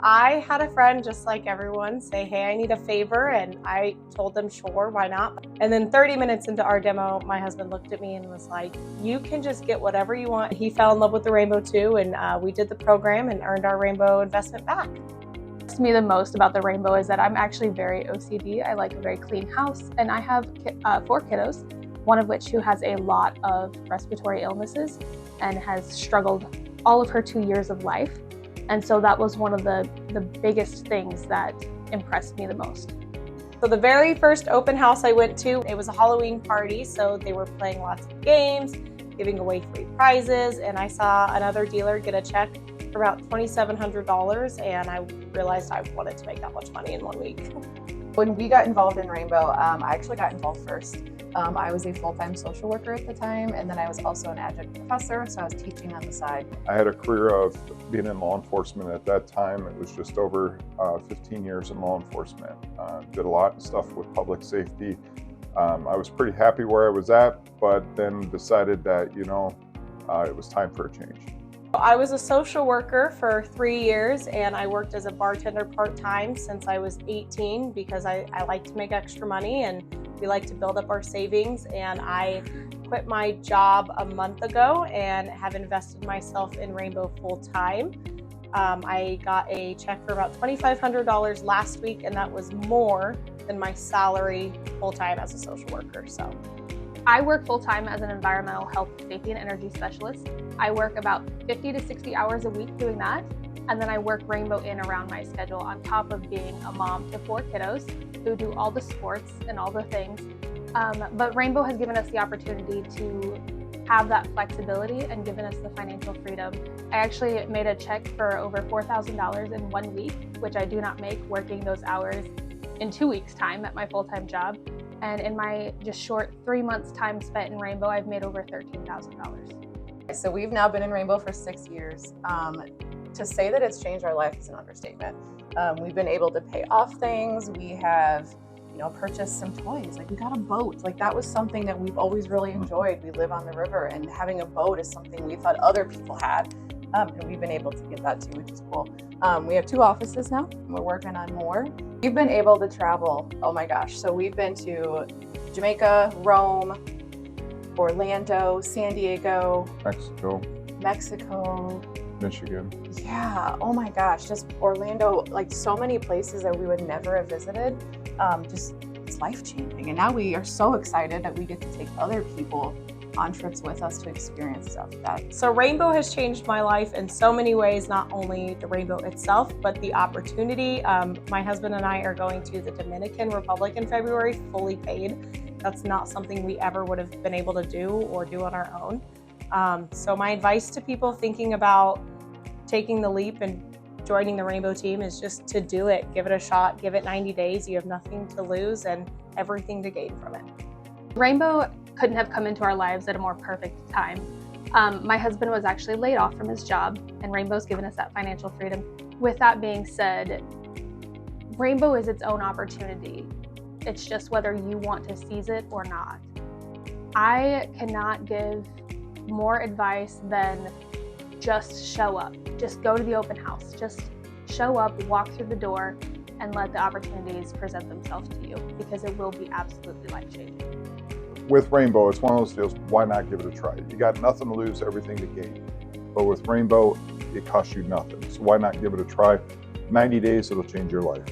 I had a friend, just like everyone, say, hey, I need a favor. And I told them, sure, why not? And then 30 minutes into our demo, my husband looked at me and was like, you can just get whatever you want. He fell in love with the rainbow too. And we did the program and earned our rainbow investment back. To me, the most about the rainbow is that I'm actually very OCD. I like a very clean house, and I have 4 kiddos, one of which who has a lot of respiratory illnesses and has struggled all of her 2 years of life. And so that was one of the biggest things that impressed me the most. So the very first open house I went to, it was a Halloween party, so they were playing lots of games, giving away free prizes, and I saw another dealer get a check for about $2,700, and I realized I wanted to make that much money in 1 week. When we got involved in Rainbow, I actually got involved first. I was a full-time social worker at the time, and then I was also an adjunct professor, so I was teaching on the side. I had a career of being in law enforcement at that time. It was just over 15 years in law enforcement. Did a lot of stuff with public safety. I was pretty happy where I was at, but then decided that, it was time for a change. I was a social worker for 3 years, and I worked as a bartender part-time since I was 18 because I like to make extra money and we like to build up our savings. And I quit my job a month ago and have invested myself in Rainbow full-time. I got a check for about $2,500 last week, and that was more than my salary full-time as a social worker. So I work full-time as an environmental health, safety, and energy specialist. I work about 50 to 60 hours a week doing that. And then I work Rainbow in around my schedule on top of being a mom to 4 kiddos who do all the sports and all the things. But Rainbow has given us the opportunity to have that flexibility and given us the financial freedom. I actually made a check for over $4,000 in 1 week, which I do not make working those hours in 2 weeks' time at my full-time job. And in my just short 3 months time spent in Rainbow, I've made over $13,000. So we've now been in Rainbow for 6 years. To say that it's changed our life is an understatement. We've been able to pay off things. We have, purchased some toys. Like we got a boat. Like that was something that we've always really enjoyed. We live on the river, and having a boat is something we thought other people had. And we've been able to get that too, which is cool. We have 2 offices now, and we're working on more. We've been able to travel, oh my gosh. So we've been to Jamaica, Rome, Orlando, San Diego, Mexico, Michigan. Yeah, oh my gosh, just Orlando, like so many places that we would never have visited. Just it's life-changing. And now we are so excited that we get to take other people on trips with us to experience stuff like that. So Rainbow has changed my life in so many ways, not only the Rainbow itself, but the opportunity. My husband and I are going to the Dominican Republic in February, fully paid. That's not something we ever would have been able to do or do on our own. So my advice to people thinking about taking the leap and joining the Rainbow team is just to do it. Give it a shot, give it 90 days. You have nothing to lose and everything to gain from it. Rainbow couldn't have come into our lives at a more perfect time. My husband was actually laid off from his job, and Rainbow's given us that financial freedom. With that being said, Rainbow is its own opportunity. It's just whether you want to seize it or not. I cannot give more advice than just show up. Just go to the open house. Just show up, walk through the door, and let the opportunities present themselves to you, because it will be absolutely life-changing. With Rainbow, it's one of those deals, why not give it a try? You got nothing to lose, everything to gain. But with Rainbow, it costs you nothing. So why not give it a try? 90 days, it'll change your life.